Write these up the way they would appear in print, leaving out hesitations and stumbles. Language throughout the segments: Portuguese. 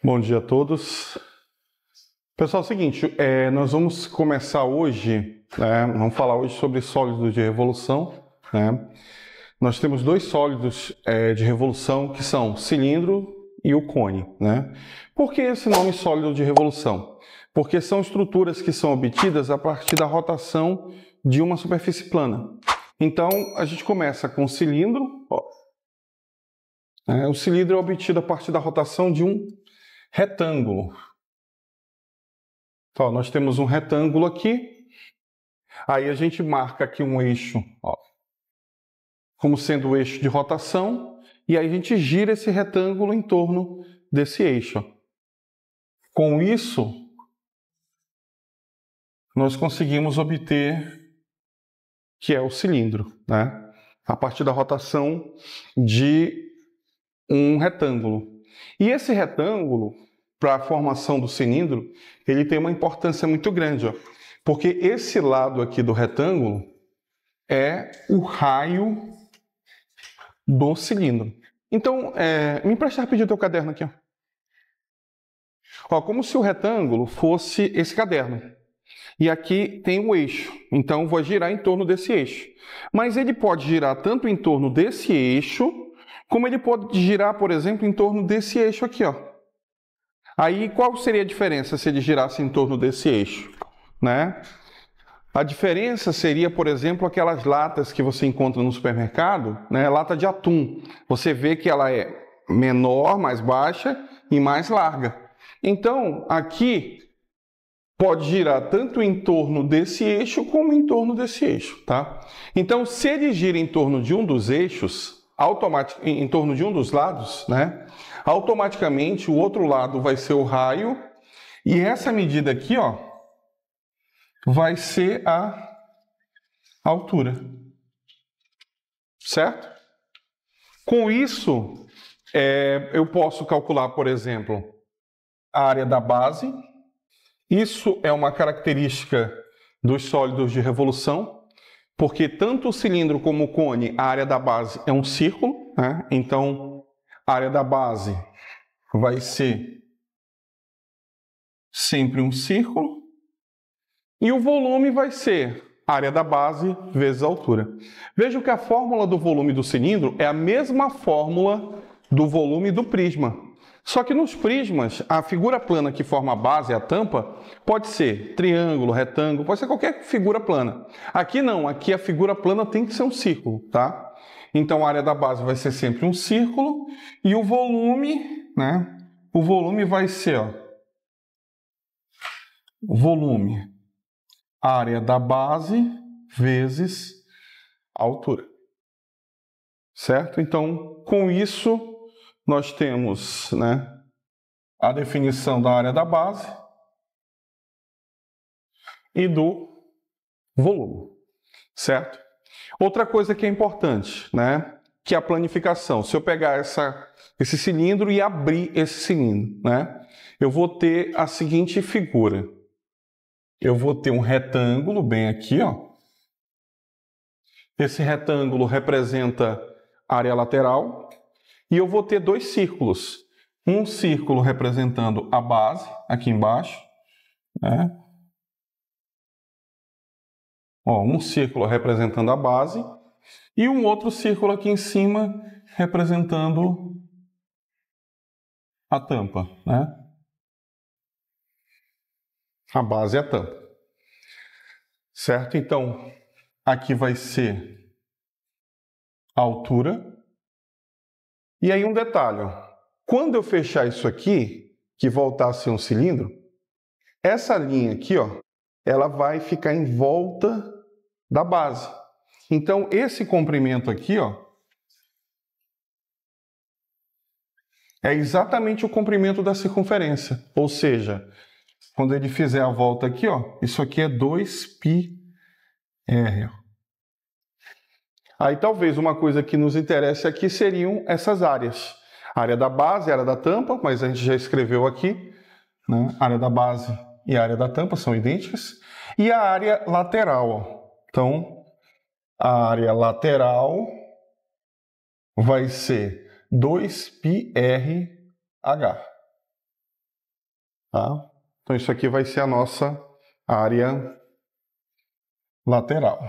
Bom dia a todos. Pessoal, é o seguinte, nós vamos começar hoje, vamos falar hoje sobre sólidos de revolução, né? Nós temos dois sólidos de revolução que são o cilindro e o cone, né? Por que esse nome sólido de revolução? Porque são estruturas que são obtidas a partir da rotação de uma superfície plana. Então, a gente começa com o cilindro. O cilindro é obtido a partir da rotação de um retângulo. Então, nós temos um retângulo aqui. Aí a gente marca aqui um eixo, como sendo o eixo de rotação. E aí a gente gira esse retângulo em torno desse eixo. Com isso, nós conseguimos obter que é o cilindro, né? A partir da rotação de um retângulo. E esse retângulo, para a formação do cilindro, ele tem uma importância muito grande, porque esse lado aqui do retângulo é o raio do cilindro. Então, me empresta rapidinho o teu caderno aqui. Como se o retângulo fosse esse caderno. E aqui tem um eixo, então vou girar em torno desse eixo. Mas ele pode girar tanto em torno desse eixo, como ele pode girar, por exemplo, em torno desse eixo aqui, Aí, qual seria a diferença se ele girasse em torno desse eixo, né? A diferença seria, por exemplo, aquelas latas que você encontra no supermercado, né? Lata de atum. Você vê que ela é menor, mais baixa e mais larga. Então, aqui pode girar tanto em torno desse eixo como em torno desse eixo, tá? Então, se ele gira em torno de um dos eixos, em torno de um dos lados, né? Automaticamente o outro lado vai ser o raio e essa medida aqui, vai ser a altura, certo? Com isso, eu posso calcular, por exemplo, a área da base. Isso é uma característica dos sólidos de revolução, porque tanto o cilindro como o cone, a área da base é um círculo, né? Então, a área da base vai ser sempre um círculo, e o volume vai ser a área da base vezes a altura. Vejam que a fórmula do volume do cilindro é a mesma fórmula do volume do prisma. Só que nos prismas, a figura plana que forma a base, a tampa, pode ser triângulo, retângulo, pode ser qualquer figura plana. Aqui não, aqui a figura plana tem que ser um círculo, tá? Então a área da base vai ser sempre um círculo e o volume, né? O volume vai ser, volume, área da base vezes a altura. Certo? Então, com isso, nós temos, né, a definição da área da base e do volume, certo? Outra coisa que é importante, né, que é a planificação. Se eu pegar esse cilindro e abrir esse cilindro, né, eu vou ter a seguinte figura. Eu vou ter um retângulo bem aqui, Esse retângulo representa a área lateral. E eu vou ter dois círculos. Um círculo representando a base, aqui embaixo, né? Um círculo representando a base e um outro círculo aqui em cima representando a tampa, né? A base e a tampa. Certo? Então, aqui vai ser a altura. E aí um detalhe, quando eu fechar isso aqui, que voltar a ser um cilindro, essa linha aqui, ela vai ficar em volta da base. Então, esse comprimento aqui, é exatamente o comprimento da circunferência. Ou seja, quando ele fizer a volta aqui, isso aqui é 2πr. Aí talvez uma coisa que nos interesse aqui seriam essas áreas. A área da base, a área da tampa, mas a gente já escreveu aqui, né? A área da base e a área da tampa são idênticas. E a área lateral, Então, a área lateral vai ser 2πrh. Tá? Então, isso aqui vai ser a nossa área lateral.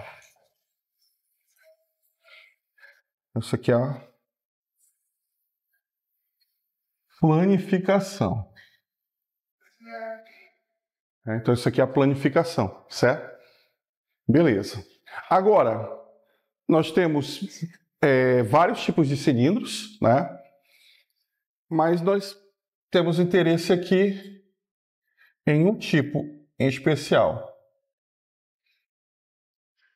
Isso aqui é a planificação. Então, isso aqui é a planificação, certo? Beleza. Agora, nós temos vários tipos de cilindros, né? Mas nós temos interesse aqui em um tipo em especial.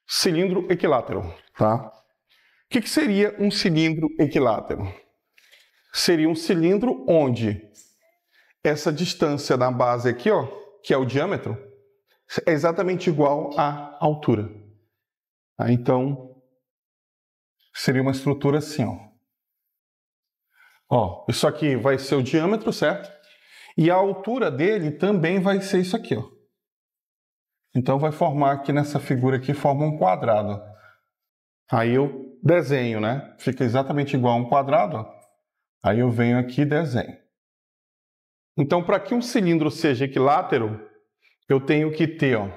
Cilindro equilátero, tá? O que seria um cilindro equilátero? Seria um cilindro onde essa distância da base aqui, ó, que é o diâmetro, é exatamente igual à altura. Tá? Então, seria uma estrutura assim, ó. Ó, isso aqui vai ser o diâmetro, certo? E a altura dele também vai ser isso aqui, ó. Então, vai formar aqui nessa figura aqui, forma um quadrado. Aí eu desenho, né? Fica exatamente igual a um quadrado, ó. Aí eu venho aqui e desenho. Então, para que um cilindro seja equilátero, eu tenho que ter, ó,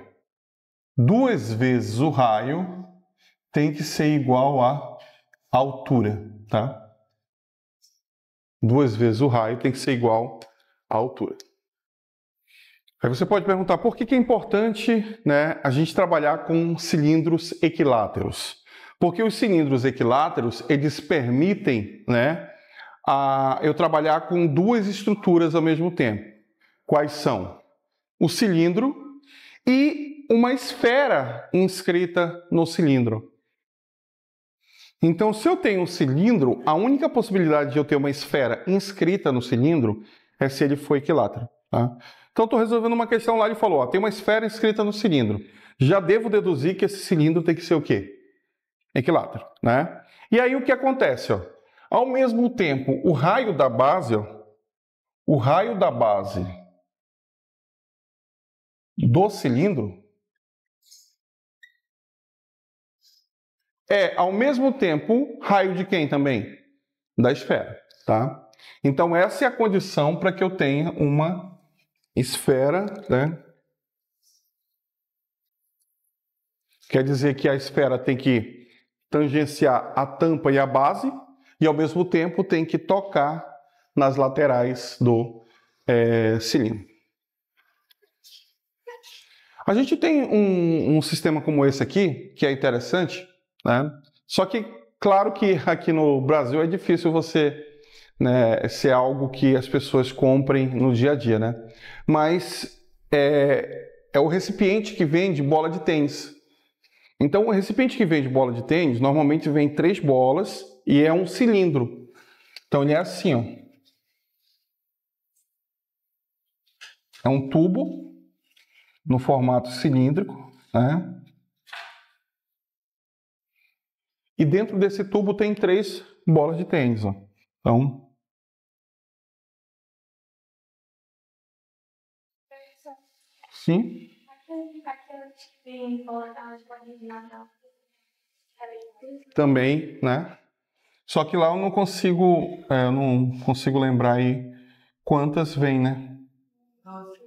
2 vezes o raio tem que ser igual à altura, tá? 2 vezes o raio tem que ser igual à altura. Aí você pode perguntar por que é importante, né, a gente trabalhar com cilindros equiláteros. Porque os cilindros equiláteros, eles permitem, né, eu trabalhar com 2 estruturas ao mesmo tempo. Quais são? O cilindro e uma esfera inscrita no cilindro. Então, se eu tenho um cilindro, a única possibilidade de eu ter uma esfera inscrita no cilindro é se ele for equilátero. Tá? Então, estou resolvendo uma questão lá, ele falou, ó, tem uma esfera inscrita no cilindro. Já devo deduzir que esse cilindro tem que ser o quê? Equilátero, né? E aí o que acontece? Ó? Ao mesmo tempo, o raio da base, ó, o raio da base do cilindro é, ao mesmo tempo, raio de quem também? Da esfera, tá? Então, essa é a condição para que eu tenha uma esfera, né? Quer dizer que a esfera tem que tangenciar a tampa e a base e, ao mesmo tempo, tem que tocar nas laterais do cilindro. A gente tem um sistema como esse aqui, que é interessante, né? Só que, claro que aqui no Brasil é difícil você, né, ser algo que as pessoas comprem no dia a dia, né? Mas é o recipiente que vende bola de tênis. Então, o recipiente que vende bola de tênis, normalmente vem 3 bolas e é um cilindro. Então, ele é assim, ó. É um tubo no formato cilíndrico, né? E dentro desse tubo tem 3 bolas de tênis, ó. Então, sim. Também, né? Só que lá eu não consigo lembrar aí quantas vem, né? 12.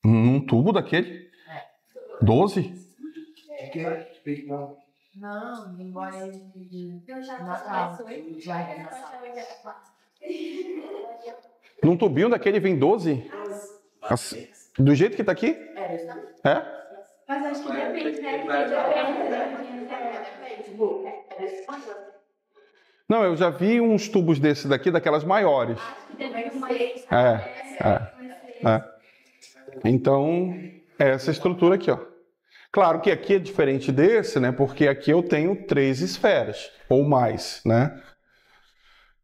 Num tubo daquele? 12? Não, embora ele Eu já Natal. Num tubinho daquele vem 12? Assim, do jeito que tá aqui? É? Mas acho que depende, né? Não, eu já vi uns tubos desse daqui, daquelas maiores. Então, é essa estrutura aqui, ó. Claro que aqui é diferente desse, né? Porque aqui eu tenho 3 esferas, ou mais, né?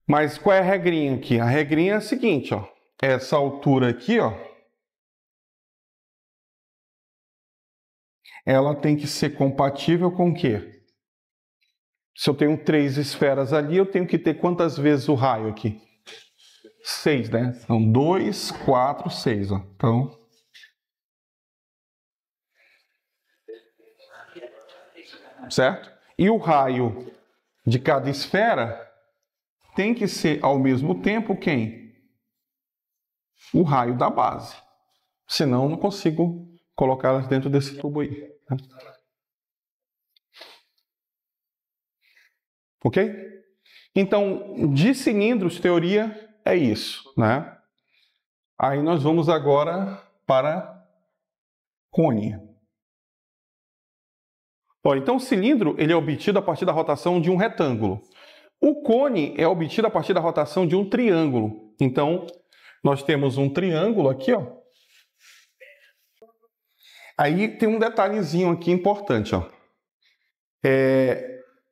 Mas qual é a regrinha aqui? A regrinha é a seguinte, ó. Essa altura aqui, ó, ela tem que ser compatível com o quê? Se eu tenho 3 esferas ali, eu tenho que ter quantas vezes o raio aqui? 6, né? Então, 2, 4, 6, ó. Então, certo? E o raio de cada esfera tem que ser ao mesmo tempo quem? O raio da base. Senão eu não consigo colocar elas dentro desse tubo aí. Né? Ok? Então, de cilindros, teoria é isso, né? Aí nós vamos agora para cone. Ó, então, o cilindro ele é obtido a partir da rotação de um retângulo. O cone é obtido a partir da rotação de um triângulo. Então, nós temos um triângulo aqui, ó. Aí tem um detalhezinho aqui importante, ó.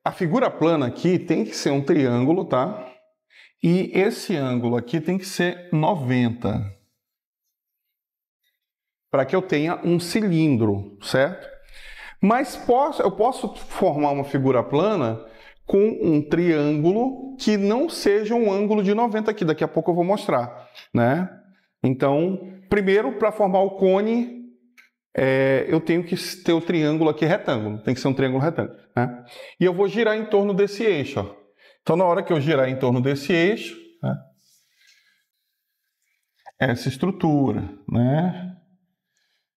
A figura plana aqui tem que ser um triângulo, tá? E esse ângulo aqui tem que ser 90. Para que eu tenha um cilindro, certo? Mas eu posso formar uma figura plana com um triângulo que não seja um ângulo de 90 aqui. Daqui a pouco eu vou mostrar, né? Então, primeiro, para formar o cone, eu tenho que ter o triângulo aqui retângulo. Tem que ser um triângulo retângulo, né? E eu vou girar em torno desse eixo, ó. Então, na hora que eu girar em torno desse eixo, né, essa estrutura, né,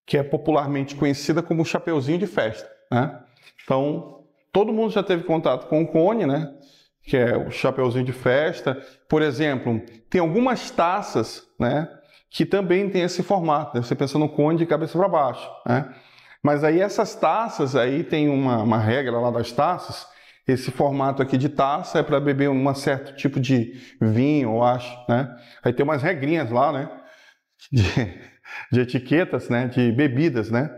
que é popularmente conhecida como chapeuzinho de festa, né? Então, todo mundo já teve contato com o cone, né? Que é o chapeuzinho de festa. Por exemplo, tem algumas taças, né? Que também tem esse formato. Né? Você pensa no cone de cabeça para baixo, né? Mas aí essas taças, aí tem uma regra lá das taças. Esse formato aqui de taça é para beber um certo tipo de vinho, eu acho, né? Aí tem umas regrinhas lá, né? De etiquetas, né? De bebidas, né?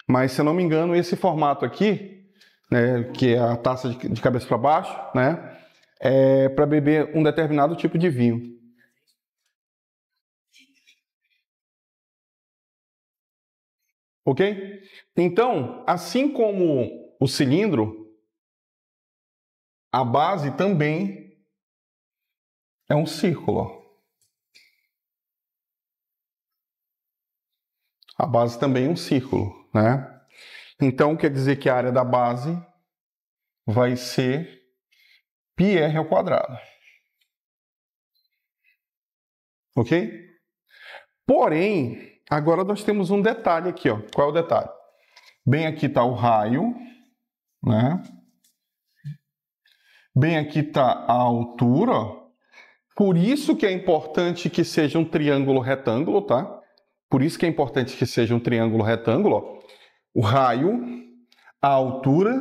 Mas, se eu não me engano, esse formato aqui, né, que é a taça de cabeça para baixo, né, é para beber um determinado tipo de vinho. Ok? Então, assim como o cilindro, a base também é um círculo. A base também é um círculo, né? Então, quer dizer que a área da base vai ser πr ao quadrado. Ok? Porém, agora nós temos um detalhe aqui, ó. Qual é o detalhe? Bem aqui está o raio, né? Bem aqui está a altura, ó. Por isso que é importante que seja um triângulo retângulo, tá? Por isso que é importante que seja um triângulo retângulo, ó. O raio, a altura,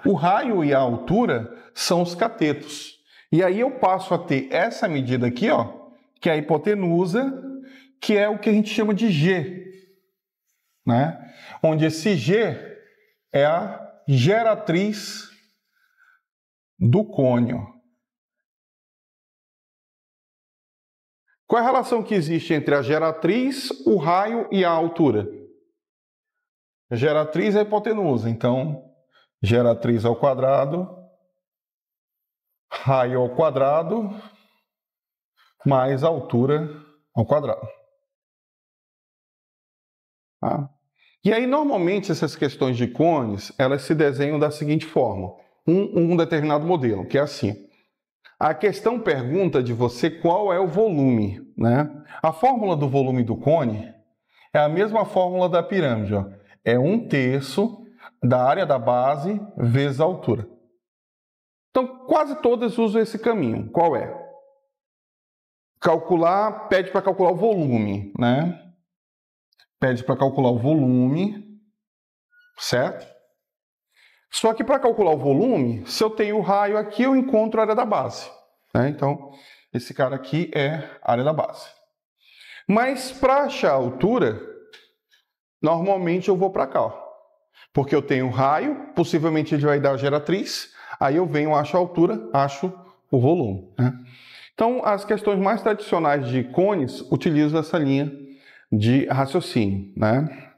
o raio e a altura são os catetos. E aí eu passo a ter essa medida aqui, ó, que é a hipotenusa, que é o que a gente chama de G, né? Onde esse G é a geratriz do cônio. Qual é a relação que existe entre a geratriz, o raio e a altura? A geratriz é a hipotenusa, então geratriz ao quadrado, raio ao quadrado, mais altura ao quadrado. Tá? E aí, normalmente, essas questões de cones, elas se desenham da seguinte forma. Um determinado modelo, que é assim. A questão pergunta de você qual é o volume, né? A fórmula do volume do cone é a mesma fórmula da pirâmide, ó. É 1/3 da área da base vezes a altura. Então, quase todas usam esse caminho. Qual é? Pede para calcular o volume, né? Pede para calcular o volume, certo? Só que para calcular o volume, se eu tenho o raio aqui, eu encontro a área da base, né? Então, esse cara aqui é a área da base. Mas para achar a altura, normalmente eu vou para cá, ó. Porque eu tenho o raio, possivelmente ele vai dar a geratriz, aí eu venho, acho a altura, acho o volume, né? Então, as questões mais tradicionais de cones utilizam essa linha de raciocínio, né?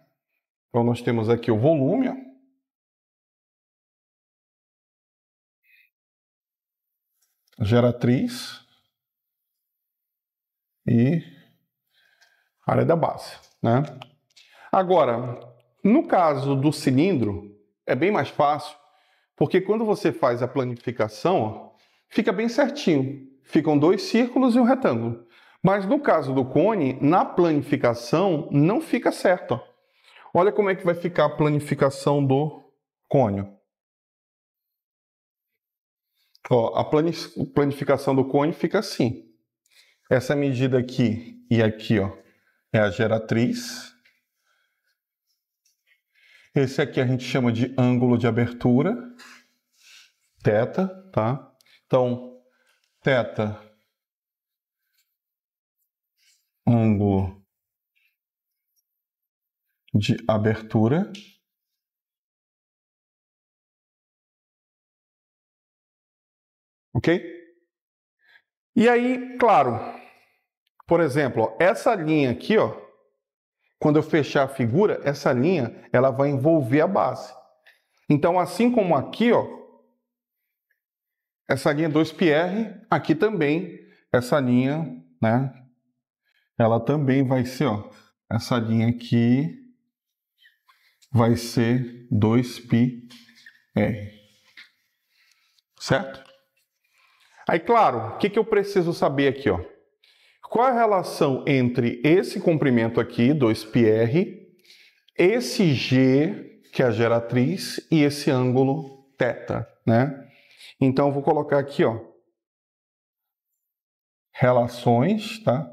Então, nós temos aqui o volume, ó. Geratriz e área da base, né? Agora, no caso do cilindro, é bem mais fácil, porque quando você faz a planificação, ó, fica bem certinho. ficam 2 círculos e um retângulo. Mas no caso do cone, na planificação, não fica certo. Ó. Olha como é que vai ficar a planificação do cone. Ó, a planificação do cone fica assim. Essa medida aqui e aqui, ó, é a geratriz. Esse aqui a gente chama de ângulo de abertura, θ, tá? Então, θ, ângulo de abertura. Ok? E aí, claro, por exemplo, ó, essa linha aqui, ó, quando eu fechar a figura, essa linha ela vai envolver a base. Então, assim como aqui, ó, essa linha 2πr, aqui também, essa linha, né, ela também vai ser, ó, essa linha aqui vai ser 2πr. Certo? Aí, claro, o que eu preciso saber aqui, ó? Qual é a relação entre esse comprimento aqui, 2πr, esse G, que é a geratriz, e esse ângulo θ, né? Então, eu vou colocar aqui, ó, relações, tá?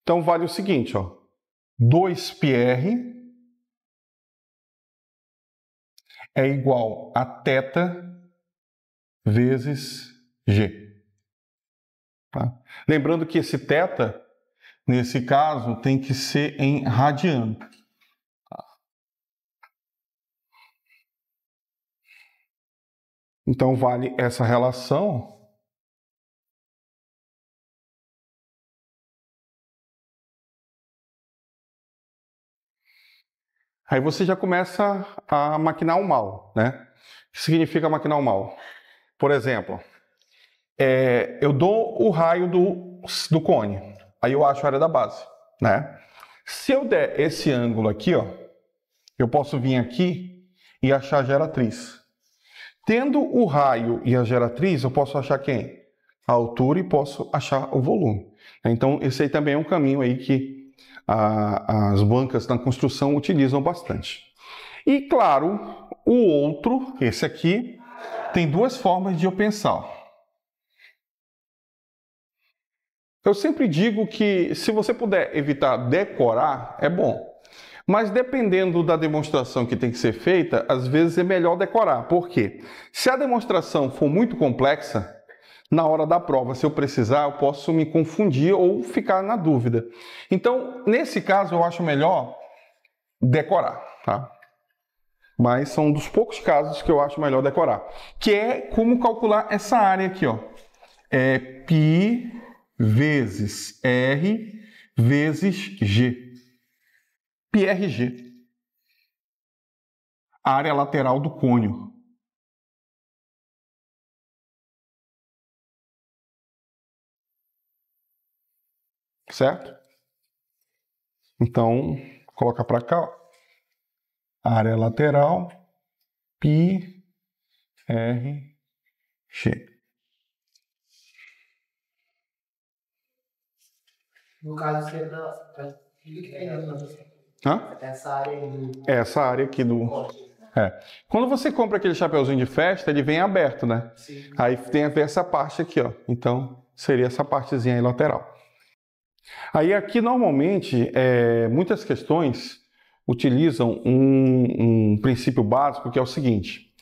Então, vale o seguinte, ó, 2πr é igual a θ vezes G. Tá? Lembrando que esse θ, nesse caso, tem que ser em radiano. Então, vale essa relação. Aí você já começa a maquinar o mal, né? O que significa maquinar o mal? Por exemplo, eu dou o raio do cone, aí eu acho a área da base, né? Se eu der esse ângulo aqui, ó, eu posso vir aqui e achar a geratriz. Tendo o raio e a geratriz, eu posso achar quem? A altura e posso achar o volume. Então, esse aí também é um caminho aí que as bancas na construção utilizam bastante. E, claro, o outro, esse aqui, tem 2 formas de eu pensar. Eu sempre digo que se você puder evitar decorar, é bom. Mas dependendo da demonstração que tem que ser feita, às vezes é melhor decorar. Por quê? Se a demonstração for muito complexa, na hora da prova, se eu precisar, eu posso me confundir ou ficar na dúvida. Então, nesse caso, eu acho melhor decorar, tá? Mas são um dos poucos casos que eu acho melhor decorar. Que é como calcular essa área aqui, ó. É π vezes R vezes G. πRG. A área lateral do cônio. Certo? Então, coloca para cá, ó. Área lateral, πRG. No caso, você Hã? essa área aí do Essa área aqui do... Quando você compra aquele chapeuzinho de festa, ele vem aberto, né? Sim. Aí tem a ver essa parte aqui, ó. Então, seria essa partezinha aí lateral. Aí aqui, normalmente, muitas questões utilizam um princípio básico que é o seguinte.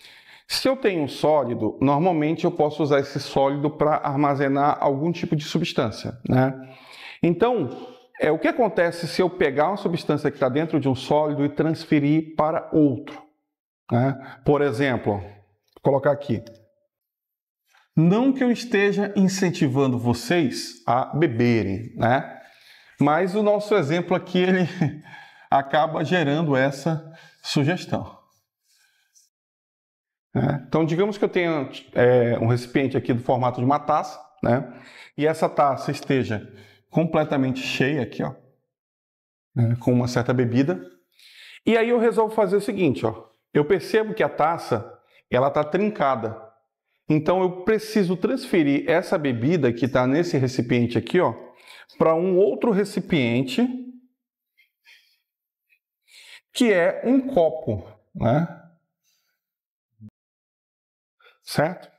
Se eu tenho um sólido, normalmente eu posso usar esse sólido para armazenar algum tipo de substância, né? Então, o que acontece se eu pegar uma substância que está dentro de um sólido e transferir para outro? Né? Por exemplo, vou colocar aqui. Não que eu esteja incentivando vocês a beberem, né? Mas o nosso exemplo aqui, ele acaba gerando essa sugestão. Então, digamos que eu tenha um recipiente aqui do formato de uma taça, né? E essa taça esteja completamente cheia aqui, ó, né? Com uma certa bebida. E aí eu resolvo fazer o seguinte, ó. Eu percebo que a taça, ela está trincada. Então eu preciso transferir essa bebida que está nesse recipiente aqui, ó, para um outro recipiente, que é um copo, né? Certo?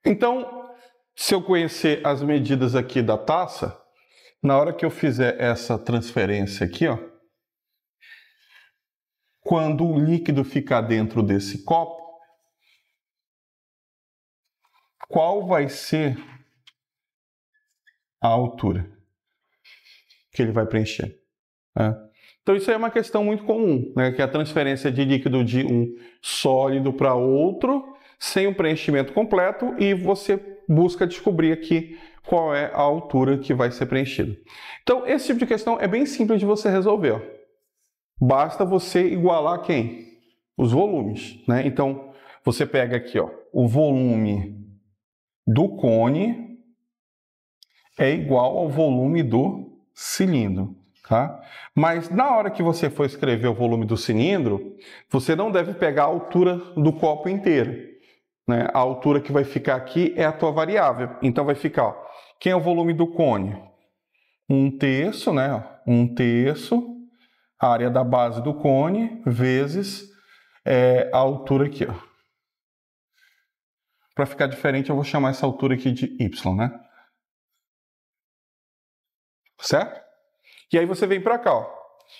Então, se eu conhecer as medidas aqui da taça, na hora que eu fizer essa transferência aqui, ó, quando o líquido ficar dentro desse copo, qual vai ser a altura que ele vai preencher? Né? Então isso aí é uma questão muito comum, né? Que é a transferência de líquido de um sólido para outro, sem o preenchimento completo, e você busca descobrir aqui qual é a altura que vai ser preenchida. Então esse tipo de questão é bem simples de você resolver. Ó. Basta você igualar quem? Os volumes, né? Então você pega aqui, ó, o volume do cone é igual ao volume do cilindro, tá? Mas na hora que você for escrever o volume do cilindro, você não deve pegar a altura do copo inteiro, né? A altura que vai ficar aqui é a tua variável. Então vai ficar, ó, quem é o volume do cone? 1/3, né? 1/3, a área da base do cone, vezes a altura aqui, ó. Para ficar diferente, eu vou chamar essa altura aqui de y, né? Certo? E aí você vem para cá, ó.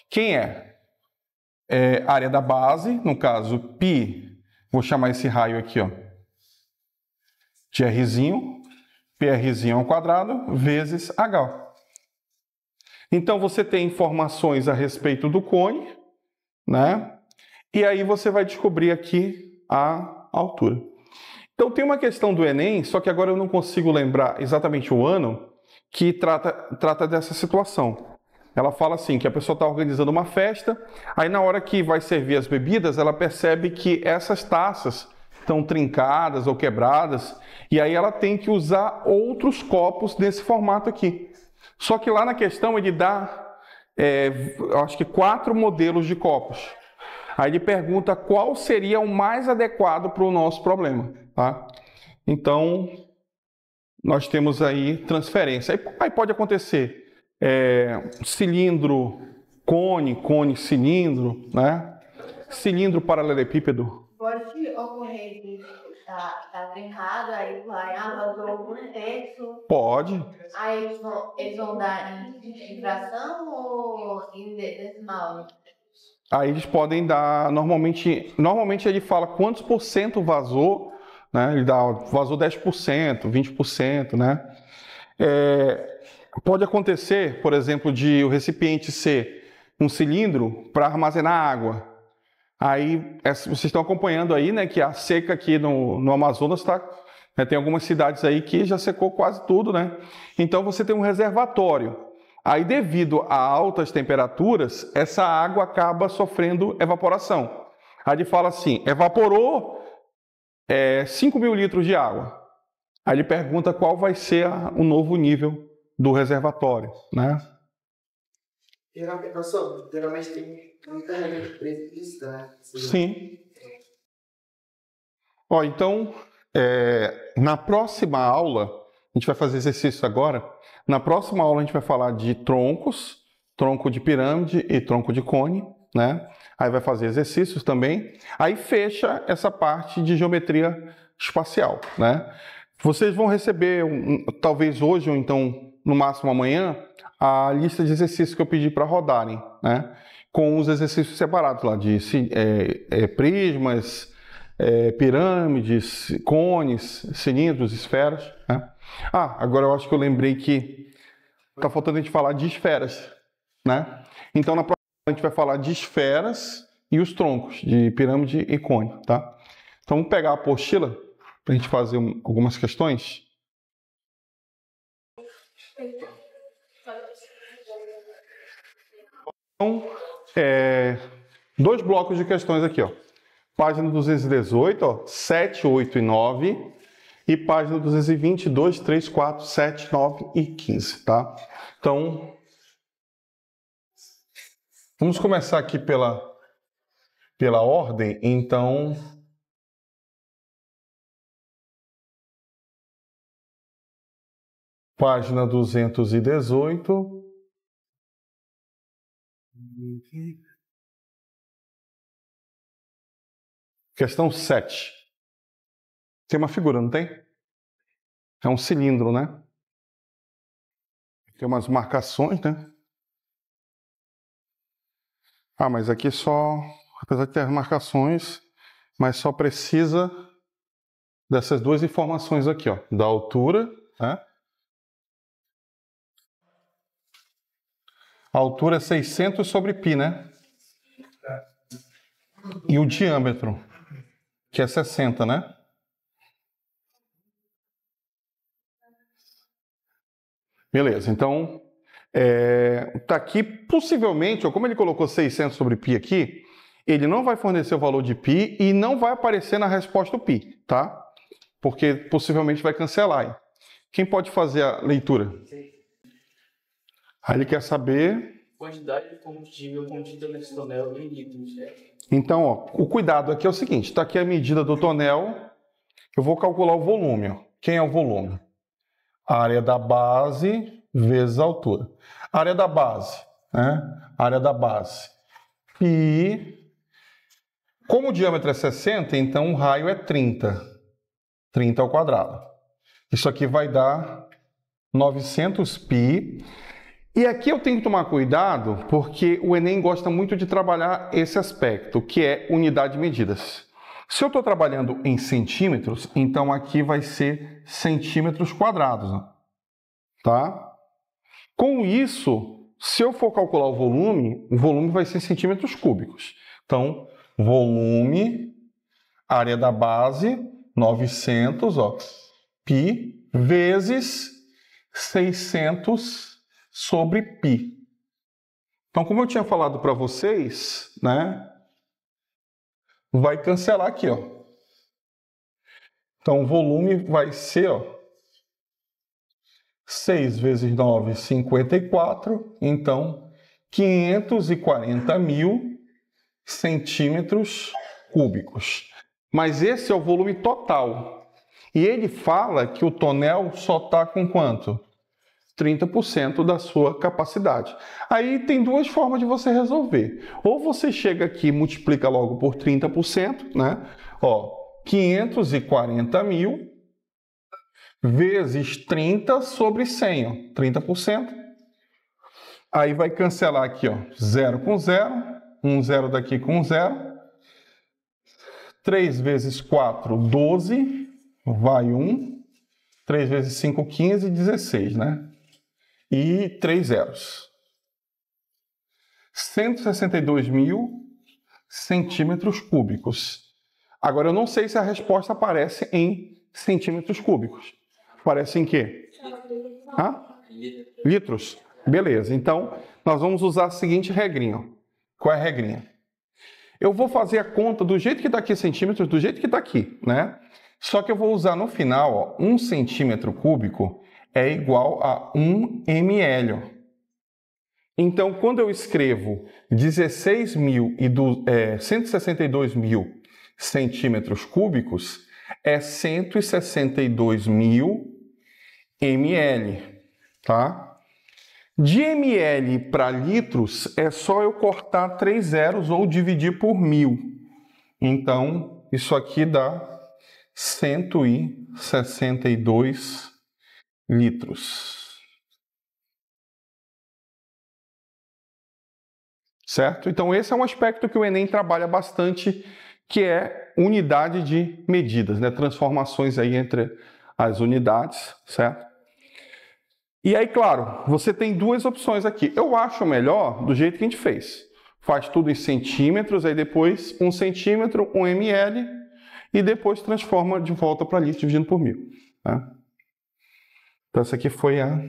Quem é? Área da base, no caso, π, vou chamar esse raio aqui, ó, de Rzinho, PRzinho ao quadrado, vezes H. Então você tem informações a respeito do cone, né? E aí você vai descobrir aqui a altura. Então tem uma questão do Enem, só que agora eu não consigo lembrar exatamente o ano, que trata dessa situação. Ela fala assim, que a pessoa está organizando uma festa, aí na hora que vai servir as bebidas, ela percebe que essas taças estão trincadas ou quebradas, e aí ela tem que usar outros copos nesse formato aqui. Só que lá na questão ele dá, acho que 4 modelos de copos. Aí ele pergunta qual seria o mais adequado para o nosso problema, tá? Então, nós temos aí transferência. Aí pode acontecer cilindro, cone, cone, cilindro, né? Cilindro paralelepípedo. Pode ocorrer de tá trincado, aí vai, vazou 1/3. Pode. Aí eles vão dar em fração ou em decimal? Aí eles podem dar, normalmente ele fala quantos por cento vazou, né? Ele dá, vazou 10%, 20%, né? Pode acontecer, por exemplo, de o recipiente ser um cilindro para armazenar água. Aí, vocês estão acompanhando aí, né, que a seca aqui no Amazonas tem algumas cidades aí que já secou quase tudo, né? Então você tem um reservatório. Aí, devido a altas temperaturas, essa água acaba sofrendo evaporação. Aí ele fala assim, evaporou 5.000 litros de água. Aí ele pergunta qual vai ser o novo nível do reservatório, né? Geralmente tem muita regra de preço disso, né? Sim. Ó, então, na próxima aula, a gente vai fazer exercício agora. Na próxima aula a gente vai falar de troncos, tronco de pirâmide e tronco de cone, né? Aí vai fazer exercícios também. Aí fecha essa parte de geometria espacial, né? Vocês vão receber, talvez hoje ou então no máximo amanhã, a lista de exercícios que eu pedi para rodarem, né? Com os exercícios separados lá de prismas, pirâmides, cones, cilindros, esferas, né? Agora eu acho que eu lembrei que está faltando a gente falar de esferas, né? Então na próxima a gente vai falar de esferas e os troncos de pirâmide e cone, tá? Então vamos pegar a apostila para a gente fazer algumas questões. Então, 2 blocos de questões aqui, ó. Página 218, ó, 7, 8 e 9. E página 220, 2, 3, 4, 7, 9 e 15, tá? Então, vamos começar aqui pela ordem. Então, Página 218. Questão 7. Tem uma figura, não tem? É um cilindro, né? Tem umas marcações, né? Ah, mas aqui só, apesar de ter as marcações, mas só precisa dessas duas informações aqui, ó, da altura, né? A altura é 600 sobre π, né? E o diâmetro, que é 60, né? Beleza, então, tá aqui, possivelmente, ó, como ele colocou 600 sobre π aqui, ele não vai fornecer o valor de π e não vai aparecer na resposta o π, tá? Porque possivelmente vai cancelar. Quem pode fazer a leitura? Aí ele quer saber... Quantidade de combustível contida nesse tonel em litros. Então, ó, o cuidado aqui é o seguinte, está aqui a medida do tonel, eu vou calcular o volume. Ó. Quem é o volume? A área da base vezes a altura. Área da base, né? Área da base. E como o diâmetro é 60, então o raio é 30. 30 ao quadrado. Isso aqui vai dar 900π. E aqui eu tenho que tomar cuidado, porque o Enem gosta muito de trabalhar esse aspecto, que é unidade de medidas. Se eu estou trabalhando em centímetros, então aqui vai ser centímetros quadrados, tá? Com isso, se eu for calcular o volume vai ser centímetros cúbicos. Então, volume, área da base, 900, ó, π, vezes 600 sobre π. Então, como eu tinha falado para vocês, né, vai cancelar aqui, ó. Então, o volume vai ser, ó, 6 vezes 9, 54. Então, 540.000 centímetros cúbicos. Mas esse é o volume total. E ele fala que o tonel só está com quanto? 30% da sua capacidade. Aí tem duas formas de você resolver. Ou você chega aqui e multiplica logo por 30%, né? Ó, 540.000 vezes 30 sobre 100, ó, 30%. Aí vai cancelar aqui, ó, 0 com 0, 0 daqui com 0. 3 vezes 4, 12, vai 1. 3 vezes 5, 15, 16, né? E 3 zeros. 162.000 centímetros cúbicos. Agora, eu não sei se a resposta aparece em centímetros cúbicos. Aparece em quê? Litros. Beleza. Então, nós vamos usar a seguinte regrinha. Qual é a regrinha? Eu vou fazer a conta do jeito que está aqui centímetros, do jeito que está aqui, né? Só que eu vou usar no final, ó, 1 centímetro cúbico é igual a 1 ml. Então, quando eu escrevo 162.000 centímetros cúbicos, é 162.000 ml, tá? De ml para litros, é só eu cortar 3 zeros ou dividir por 1000. Então, isso aqui dá 162 litros. Certo? Então, esse é um aspecto que o Enem trabalha bastante, que é unidade de medidas, né? Transformações aí entre as unidades, certo? E aí, claro, você tem duas opções aqui. Eu acho melhor do jeito que a gente fez. Faz tudo em centímetros, aí depois 1 centímetro, 1 ml, e depois transforma de volta para litros dividindo por 1000. Tá? Então, essa aqui foi a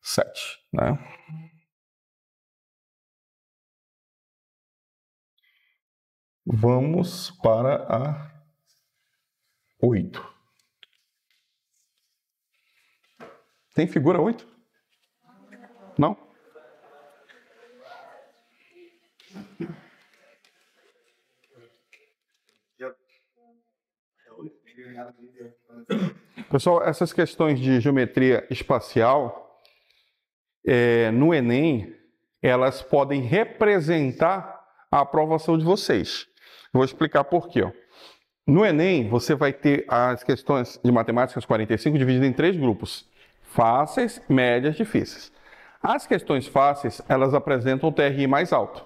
7, né? Vamos para a 8. Tem figura 8? Não? Pessoal, essas questões de geometria espacial, no Enem, elas podem representar a aprovação de vocês. Vou explicar por quê. Ó. No Enem, você vai ter as questões de matemática 45 divididas em 3 grupos. Fáceis, médias, difíceis. As questões fáceis, elas apresentam o TRI mais alto.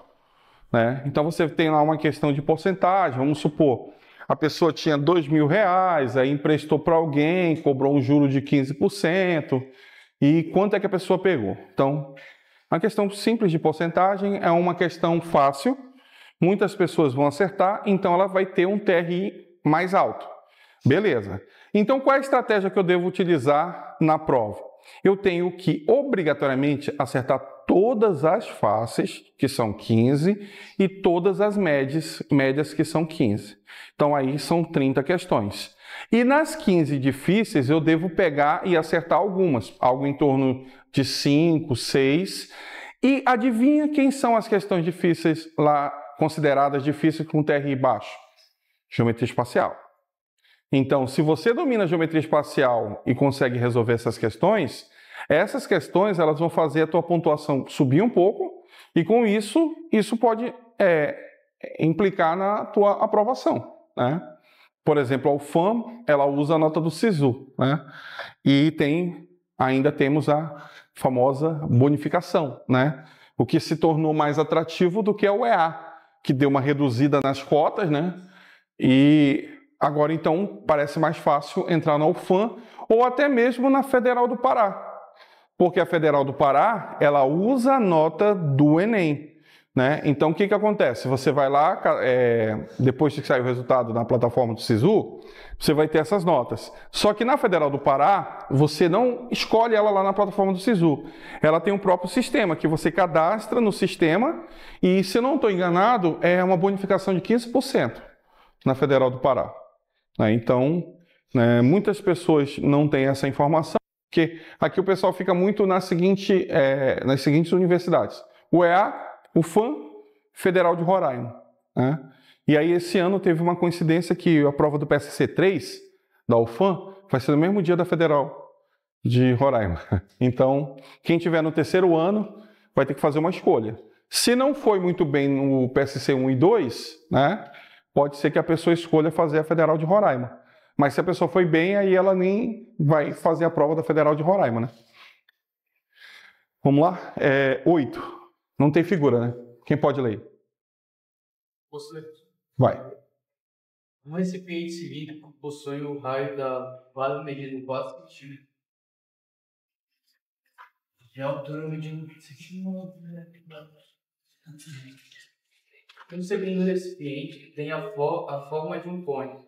Né? Então, você tem lá uma questão de porcentagem, vamos supor, a pessoa tinha R$2.000, aí emprestou para alguém, cobrou um juro de 15%, e quanto é que a pessoa pegou? Então, a questão simples de porcentagem é uma questão fácil, muitas pessoas vão acertar, então ela vai ter um TRI mais alto. Beleza. Então, qual é a estratégia que eu devo utilizar na prova? Eu tenho que, obrigatoriamente, acertar todas as fáceis, que são 15, e todas as médias, que são 15. Então, aí são 30 questões. E nas 15 difíceis, eu devo pegar e acertar algumas, algo em torno de 5, 6. E adivinha quem são as questões difíceis lá, consideradas difíceis com TRI baixo? Geometria espacial. Então, se você domina a geometria espacial e consegue resolver essas questões elas vão fazer a tua pontuação subir um pouco e com isso pode implicar na tua aprovação, né? Por exemplo, a UFAM, ela usa a nota do SISU, né? E ainda temos a famosa bonificação, né? O que se tornou mais atrativo do que a UEA, que deu uma reduzida nas cotas, né? E agora, então, parece mais fácil entrar na UFAM ou até mesmo na Federal do Pará. Porque a Federal do Pará, ela usa a nota do Enem. Né? Então, o que acontece? Você vai lá, depois que sair o resultado na plataforma do SISU, você vai ter essas notas. Só que na Federal do Pará, você não escolhe ela lá na plataforma do SISU. Ela tem um próprio sistema, que você cadastra no sistema e, se não estou enganado, é uma bonificação de 15% na Federal do Pará. Então, muitas pessoas não têm essa informação, porque aqui o pessoal fica muito nas seguintes universidades. UEA, UFAM, Federal de Roraima. Né? E aí esse ano teve uma coincidência que a prova do PSC 3, da UFAM, vai ser no mesmo dia da Federal de Roraima. Então, quem tiver no terceiro ano vai ter que fazer uma escolha. Se não foi muito bem no PSC 1 e 2, né, pode ser que a pessoa escolha fazer a Federal de Roraima. Mas se a pessoa foi bem, aí ela nem vai fazer a prova da Federal de Roraima, né? Vamos lá? 8. Não tem figura, né? Quem pode ler? Posso ler? Vai. Um recipiente cilíndrico possui o raio da base medido em 4 centímetros. E a altura medindo em centímetros. Um segundo recipiente tem a forma de um cone.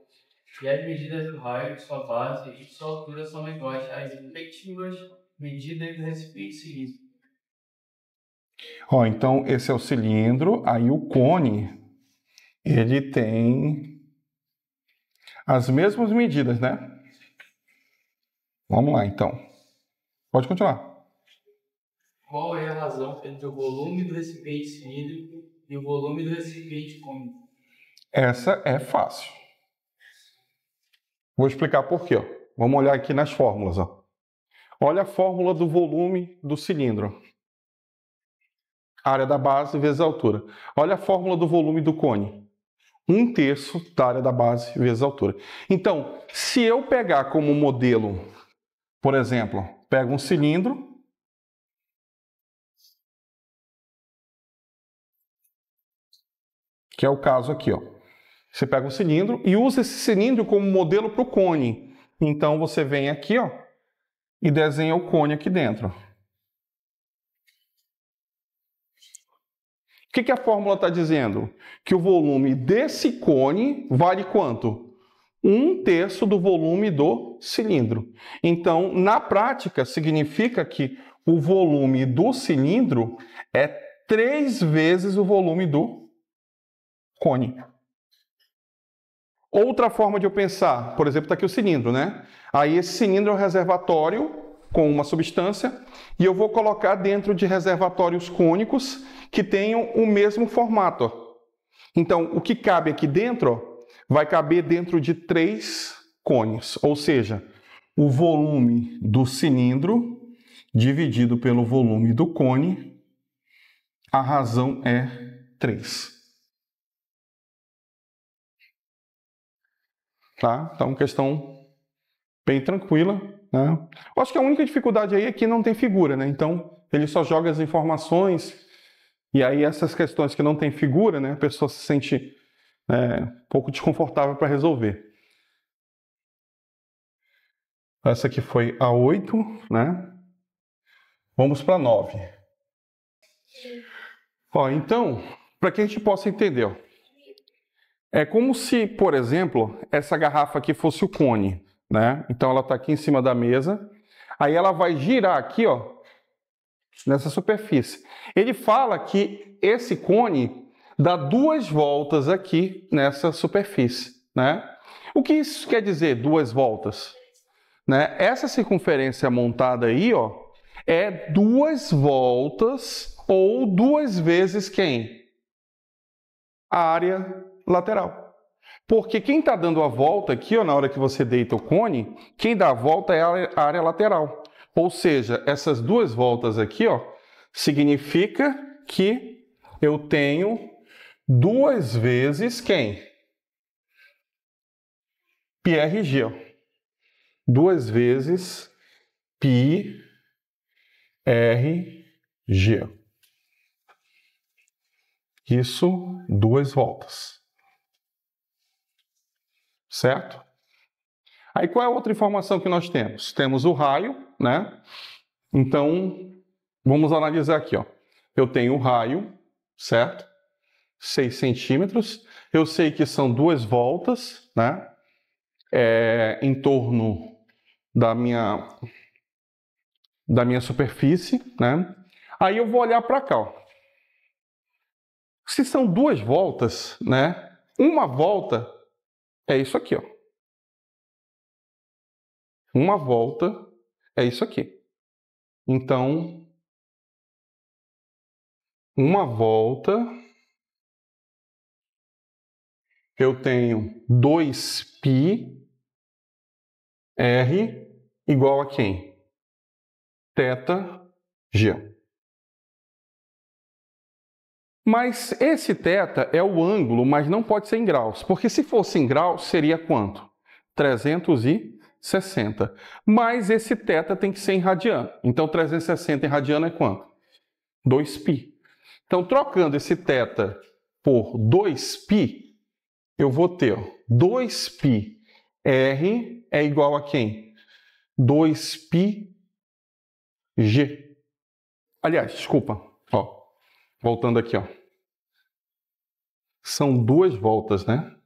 E as medidas do raio de sua base e de sua altura são iguais às respectivas medidas do recipiente cilíndrico. Então esse é o cilindro, aí o cone, ele tem as mesmas medidas, né? Vamos lá, então. Pode continuar. Qual é a razão entre o volume do recipiente cilíndrico e o volume do recipiente cônico? Essa é fácil. Vou explicar por quê. Vamos olhar aqui nas fórmulas. Olha a fórmula do volume do cilindro. Área da base vezes a altura. Olha a fórmula do volume do cone. 1/3 da área da base vezes a altura. Então, se eu pegar como modelo, por exemplo, pego um cilindro, que é o caso aqui, ó. Você pega um cilindro e usa esse cilindro como modelo para o cone. Então, você vem aqui, ó, e desenha o cone aqui dentro. O que a fórmula está dizendo? Que o volume desse cone vale quanto? 1/3 do volume do cilindro. Então, na prática, significa que o volume do cilindro é 3 vezes o volume do cone. Outra forma de eu pensar, por exemplo, está aqui o cilindro, né? Aí esse cilindro é um reservatório com uma substância e eu vou colocar dentro de reservatórios cônicos que tenham o mesmo formato. Então, o que cabe aqui dentro vai caber dentro de 3 cônes, ou seja, o volume do cilindro dividido pelo volume do cone, a razão é 3. Tá? Então, questão bem tranquila, né? Eu acho que a única dificuldade aí é que não tem figura, né? Então, ele só joga as informações e aí essas questões que não tem figura, né? A pessoa se sente um pouco desconfortável para resolver. Essa aqui foi a 8, né? Vamos para a 9. Ó, então, para que a gente possa entender, ó, é como se, por exemplo, essa garrafa aqui fosse o cone, né? Então ela está aqui em cima da mesa, aí ela vai girar aqui, ó, nessa superfície. Ele fala que esse cone dá 2 voltas aqui nessa superfície, né? O que isso quer dizer, 2 voltas? Né? Essa circunferência montada aí, ó, é 2 voltas ou 2 vezes quem? A área lateral. Porque quem está dando a volta aqui, ó, na hora que você deita o cone, quem dá a volta é a área lateral. Ou seja, essas 2 voltas aqui, ó, significa que eu tenho 2 vezes quem? πRG, ó. 2 vezes πRG. Isso, 2 voltas. Certo? Aí qual é a outra informação que nós temos? Temos o raio, né? Então, vamos analisar aqui, ó. Eu tenho o raio, certo? 6 centímetros. Eu sei que são 2 voltas, né? Em torno da minha superfície, né? Aí eu vou olhar para cá, ó. Se são 2 voltas, né? Uma volta é isso aqui, ó. Uma volta é isso aqui. Então, uma volta, eu tenho 2πr igual a quem? θg. Mas esse θ é o ângulo, mas não pode ser em graus, porque se fosse em graus, seria quanto? 360. Mas esse θ tem que ser em radiano. Então, 360 em radiano é quanto? 2π. Então, trocando esse θ por 2π, eu vou ter 2πr é igual a quem? 2πg. Aliás, desculpa. Ó, voltando aqui, ó. São 2 voltas, né?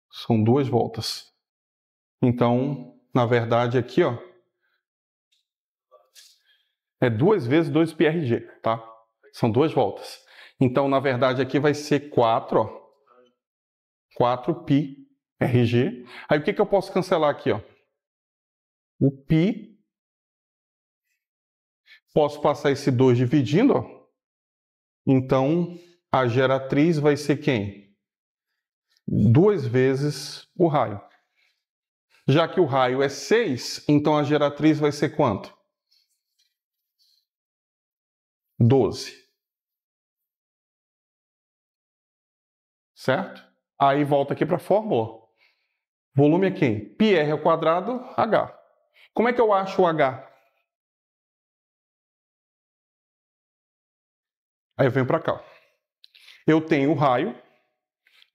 São 2 voltas. Então, na verdade, aqui, ó, é 2 vezes 2πrg, tá? São 2 voltas. Então, na verdade, aqui vai ser 4, ó. 4πrg. Aí, o que eu posso cancelar aqui, ó? O π. Posso passar esse 2 dividindo, ó. Então, a geratriz vai ser quem? 2 vezes o raio. Já que o raio é 6, então a geratriz vai ser quanto? 12. Certo? Aí volta aqui para a fórmula. Volume é quem? πr ao quadrado, h. Como é que eu acho o h? Aí eu venho para cá. Eu tenho o raio,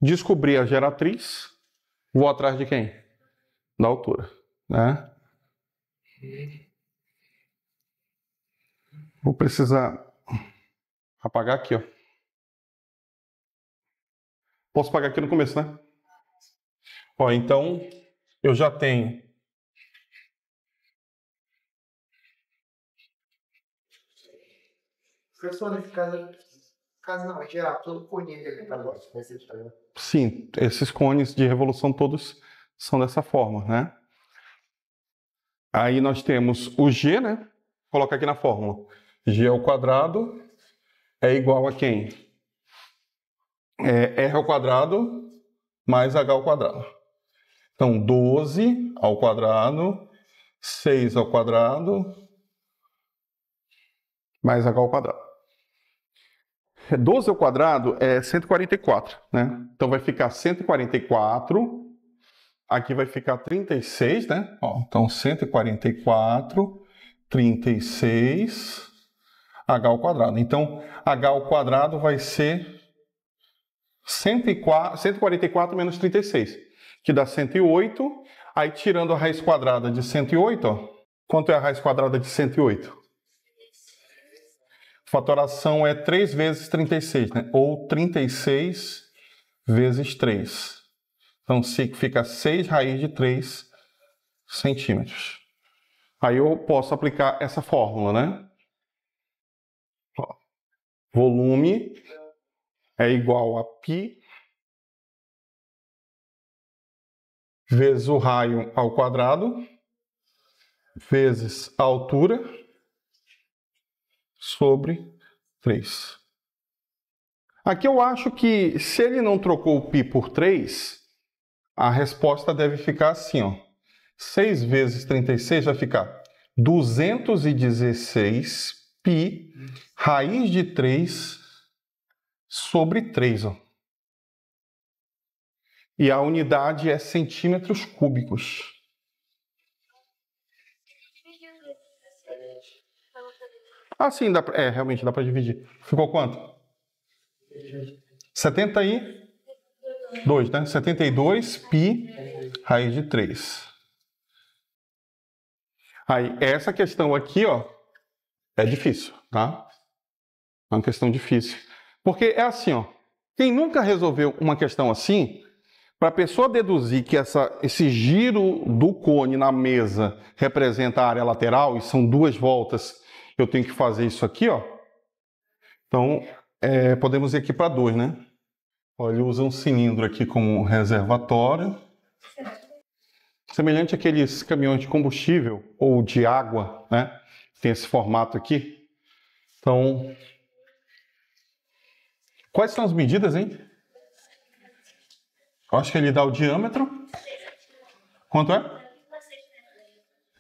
descobri a geratriz, vou atrás de quem? Da altura, né? Vou precisar apagar aqui, ó. Posso apagar aqui no começo, né? Ó, então eu já tenho Professor, nesse caso não, é geral, todo cone ele tá bom, vai ser de tamanho. sim, esses cones de revolução todos são dessa forma, né? Aí nós temos o G, né? Vou colocar aqui na fórmula. G ao quadrado é igual a quem? É R ao quadrado mais H ao quadrado. Então, 12 ao quadrado, 6 ao quadrado, mais h ao quadrado. 12 ao quadrado é 144, né? Então, vai ficar 144, aqui vai ficar 36, né? Ó, então, 144, 36, h ao quadrado. Então, h ao quadrado vai ser 144 menos 36, que dá 108. Aí, tirando a raiz quadrada de 108, ó, quanto é a raiz quadrada de 108? Fatoração é 3 vezes 36, né? Ou 36 vezes 3. Então, fica 6 raiz de 3 centímetros. Aí eu posso aplicar essa fórmula, né? Ó, volume é igual a π vezes o raio ao quadrado, vezes a altura, sobre 3. Aqui eu acho que, se ele não trocou o π por 3, a resposta deve ficar assim, ó. 6 vezes 36 vai ficar 216 π raiz de 3 sobre 3, ó. E a unidade é centímetros cúbicos. Ah, sim, realmente dá para dividir. Ficou quanto? 72, né? 72 π raiz de 3. Aí, essa questão aqui, ó, é difícil, tá? É uma questão difícil. Porque é assim, ó. Quem nunca resolveu uma questão assim, para a pessoa deduzir que esse giro do cone na mesa representa a área lateral, e são 2 voltas, eu tenho que fazer isso aqui, ó. Então, podemos ir aqui para 2, né? Ó, ele usa um cilindro aqui como reservatório. Semelhante àqueles caminhões de combustível ou de água, né? Tem esse formato aqui. Então, quais são as medidas, hein? Eu acho que ele dá o diâmetro. Quanto é?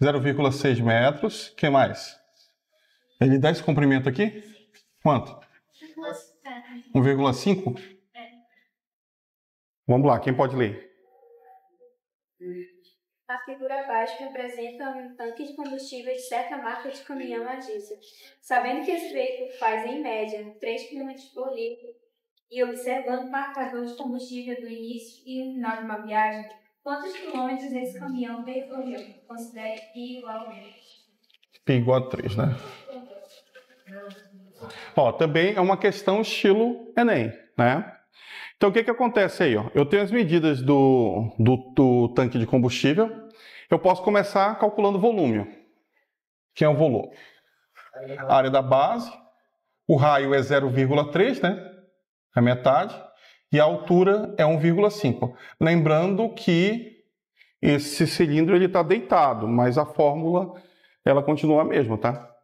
0,6 metros. O que mais? Ele dá esse comprimento aqui? Quanto? 1,5? Vamos lá, quem pode ler? A figura abaixo representa um tanque de combustível de certa marca de caminhão a diesel. Sabendo que esse veículo faz, em média, 3 km por litro, e observando o marcador de combustível do início e final de uma viagem, quantos quilômetros esse caminhão percorreu? Considere π igual a 3. Π igual a 3, né? Ó, também é uma questão estilo Enem, né? Então, o que acontece aí? Ó? Eu tenho as medidas do tanque de combustível. Eu posso começar calculando o volume. Que é o volume? A área da base. O raio é 0,3, né? É metade. E a altura é 1,5. Lembrando que esse cilindro está deitado, mas a fórmula ela continua a mesma, tá?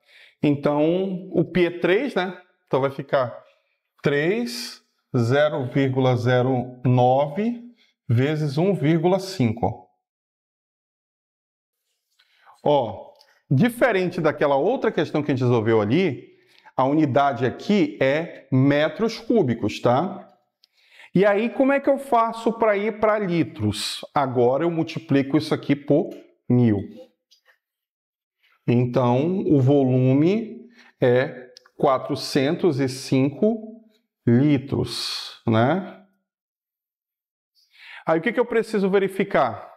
Então, o π é 3, né? Então, vai ficar 3... 0,09 vezes 1,5. Ó, diferente daquela outra questão que a gente resolveu ali, a unidade aqui é metros cúbicos, tá? E aí, como é que eu faço para ir para litros? Agora eu multiplico isso aqui por 1000. Então, o volume é 405 litros, né? Aí o que eu preciso verificar?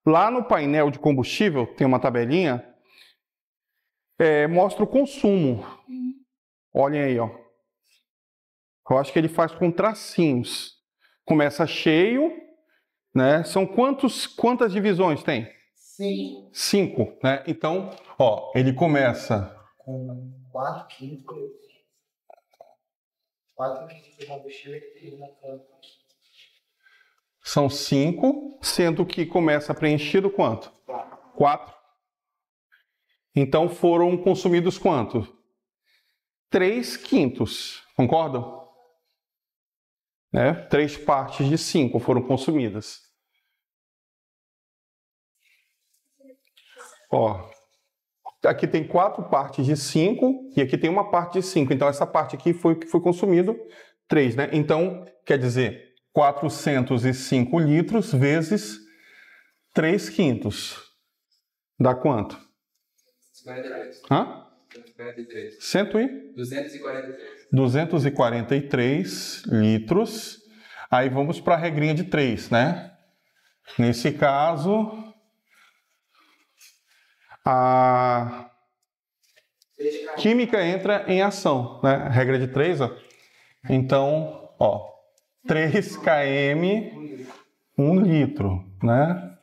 Lá no painel de combustível tem uma tabelinha, mostra o consumo. Olhem aí, ó. Eu acho que ele faz com tracinhos. Começa cheio, né? São quantas divisões tem? 5. 5, né? Então, ó, ele começa Com 4 quilos. 4 quilos de combustível e na campo. São 5, sendo que começa preenchido quanto? 4. Então foram consumidos quanto? 3/5, concordam? 3 partes de 5 foram consumidas. Ó, aqui tem 4 partes de 5 e aqui tem uma parte de 5. Então, essa parte aqui foi o que foi consumido, 3, né? Então, quer dizer, 405 litros vezes 3 quintos. Dá quanto? 243. Hã? 243. 243 litros. Aí vamos para a regrinha de 3, né? Nesse caso, a química entra em ação, né? Regra de 3, ó. Então, ó, 3 km, 1 litro, né?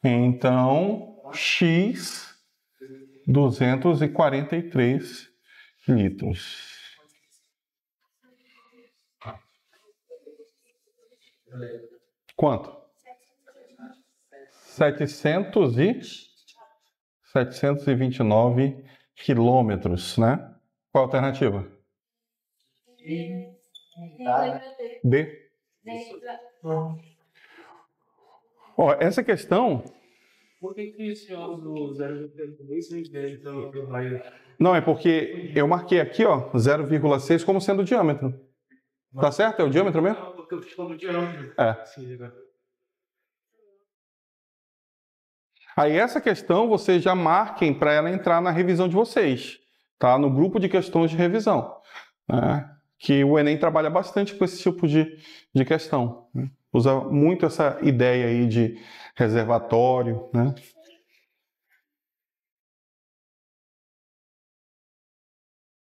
Então, X, 243 litros. Quanto? 729 quilômetros, né? Qual a alternativa? D. Ó, essa questão... Por que esse ângulo 0,3 então Não, é porque eu marquei aqui, ó, 0,6 como sendo o diâmetro. Tá certo? É o diâmetro mesmo? Não, porque eu fiz como diâmetro. É. Sim, agora. Aí essa questão vocês já marquem para ela entrar na revisão de vocês, tá? No grupo de questões de revisão, né? Que o Enem trabalha bastante com esse tipo de questão, né? Usa muito essa ideia aí de reservatório, né?